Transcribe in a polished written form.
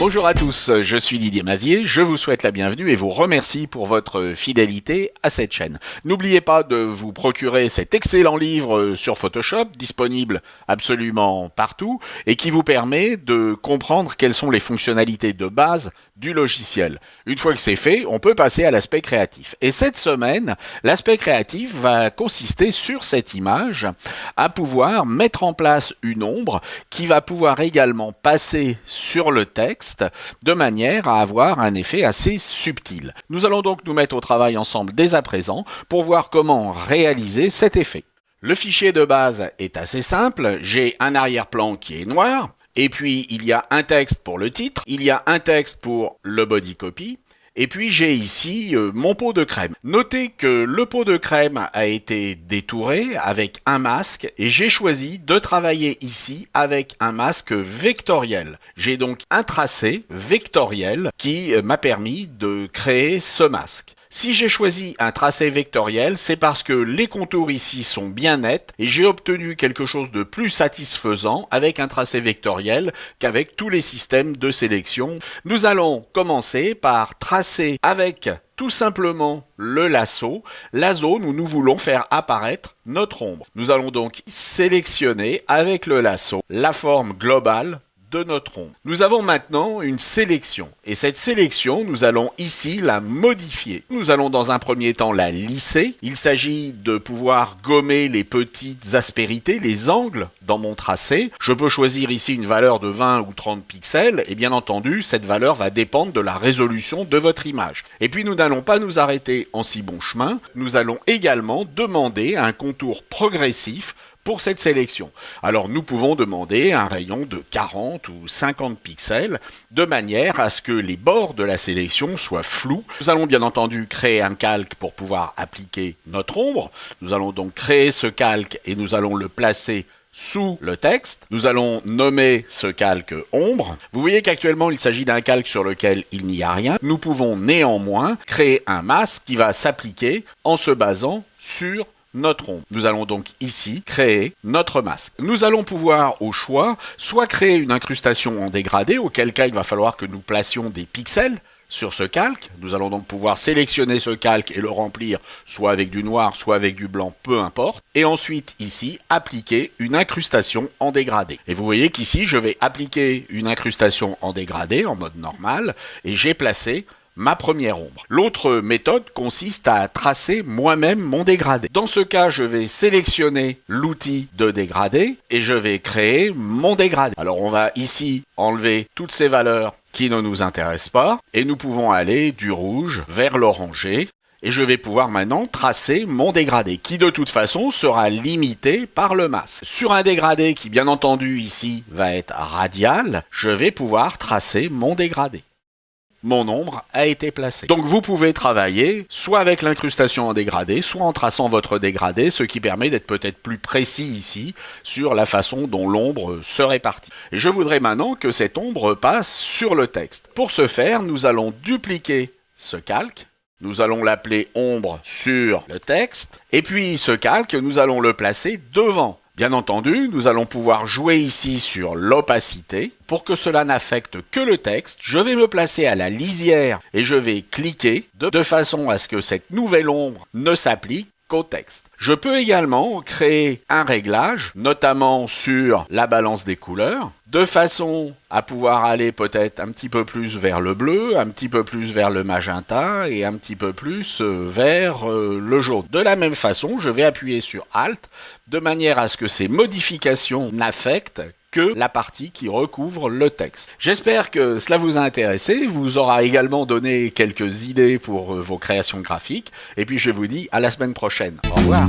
Bonjour à tous, je suis Didier Mazier, je vous souhaite la bienvenue et vous remercie pour votre fidélité à cette chaîne. N'oubliez pas de vous procurer cet excellent livre sur Photoshop, disponible absolument partout, et qui vous permet de comprendre quelles sont les fonctionnalités de base du logiciel. Une fois que c'est fait, on peut passer à l'aspect créatif. Et cette semaine, l'aspect créatif va consister sur cette image à pouvoir mettre en place une ombre qui va pouvoir également passer sur le texte de manière à avoir un effet assez subtil. Nous allons donc nous mettre au travail ensemble dès à présent pour voir comment réaliser cet effet. Le fichier de base est assez simple, j'ai un arrière-plan qui est noir, et puis il y a un texte pour le titre, il y a un texte pour le body copy, et puis j'ai ici mon pot de crème. Notez que le pot de crème a été détouré avec un masque et j'ai choisi de travailler ici avec un masque vectoriel. J'ai donc un tracé vectoriel qui m'a permis de créer ce masque. Si j'ai choisi un tracé vectoriel, c'est parce que les contours ici sont bien nets et j'ai obtenu quelque chose de plus satisfaisant avec un tracé vectoriel qu'avec tous les systèmes de sélection. Nous allons commencer par tracer avec tout simplement le lasso, la zone où nous voulons faire apparaître notre ombre. Nous allons donc sélectionner avec le lasso la forme globale de notre ombre. Nous avons maintenant une sélection et cette sélection, nous allons ici la modifier. Nous allons dans un premier temps la lisser. Il s'agit de pouvoir gommer les petites aspérités, les angles dans mon tracé. Je peux choisir ici une valeur de 20 ou 30 pixels et bien entendu, cette valeur va dépendre de la résolution de votre image. Et puis nous n'allons pas nous arrêter en si bon chemin. Nous allons également demander un contour progressif pour cette sélection. Alors nous pouvons demander un rayon de 40 ou 50 pixels de manière à ce que les bords de la sélection soient flous. Nous allons bien entendu créer un calque pour pouvoir appliquer notre ombre. Nous allons donc créer ce calque et nous allons le placer sous le texte. Nous allons nommer ce calque ombre. Vous voyez qu'actuellement il s'agit d'un calque sur lequel il n'y a rien. Nous pouvons néanmoins créer un masque qui va s'appliquer en se basant sur notre ombre. Nous allons donc ici créer notre masque. Nous allons pouvoir au choix soit créer une incrustation en dégradé, auquel cas il va falloir que nous placions des pixels sur ce calque. Nous allons donc pouvoir sélectionner ce calque et le remplir soit avec du noir, soit avec du blanc, peu importe. Et ensuite ici, appliquer une incrustation en dégradé. Et vous voyez qu'ici, je vais appliquer une incrustation en dégradé, en mode normal, et j'ai placé ma première ombre. L'autre méthode consiste à tracer moi-même mon dégradé. Dans ce cas, je vais sélectionner l'outil de dégradé et je vais créer mon dégradé. Alors on va ici enlever toutes ces valeurs qui ne nous intéressent pas et nous pouvons aller du rouge vers l'orangé. Et je vais pouvoir maintenant tracer mon dégradé, qui de toute façon sera limité par le masque. Sur un dégradé qui bien entendu ici va être radial, je vais pouvoir tracer mon dégradé. Mon ombre a été placée. Donc vous pouvez travailler soit avec l'incrustation en dégradé, soit en traçant votre dégradé, ce qui permet d'être peut-être plus précis ici sur la façon dont l'ombre se répartit. Et je voudrais maintenant que cette ombre passe sur le texte. Pour ce faire, nous allons dupliquer ce calque. Nous allons l'appeler ombre sur le texte. Et puis ce calque, nous allons le placer devant. Bien entendu, nous allons pouvoir jouer ici sur l'opacité. Pour que cela n'affecte que le texte, je vais me placer à la lisière et je vais cliquer de façon à ce que cette nouvelle ombre ne s'applique qu'au texte. Je peux également créer un réglage, notamment sur la balance des couleurs, de façon à pouvoir aller peut-être un petit peu plus vers le bleu, un petit peu plus vers le magenta et un petit peu plus vers le jaune. De la même façon, je vais appuyer sur Alt de manière à ce que ces modifications n'affectent que la partie qui recouvre le texte. J'espère que cela vous a intéressé, vous aura également donné quelques idées pour vos créations graphiques, et puis je vous dis à la semaine prochaine. Au revoir.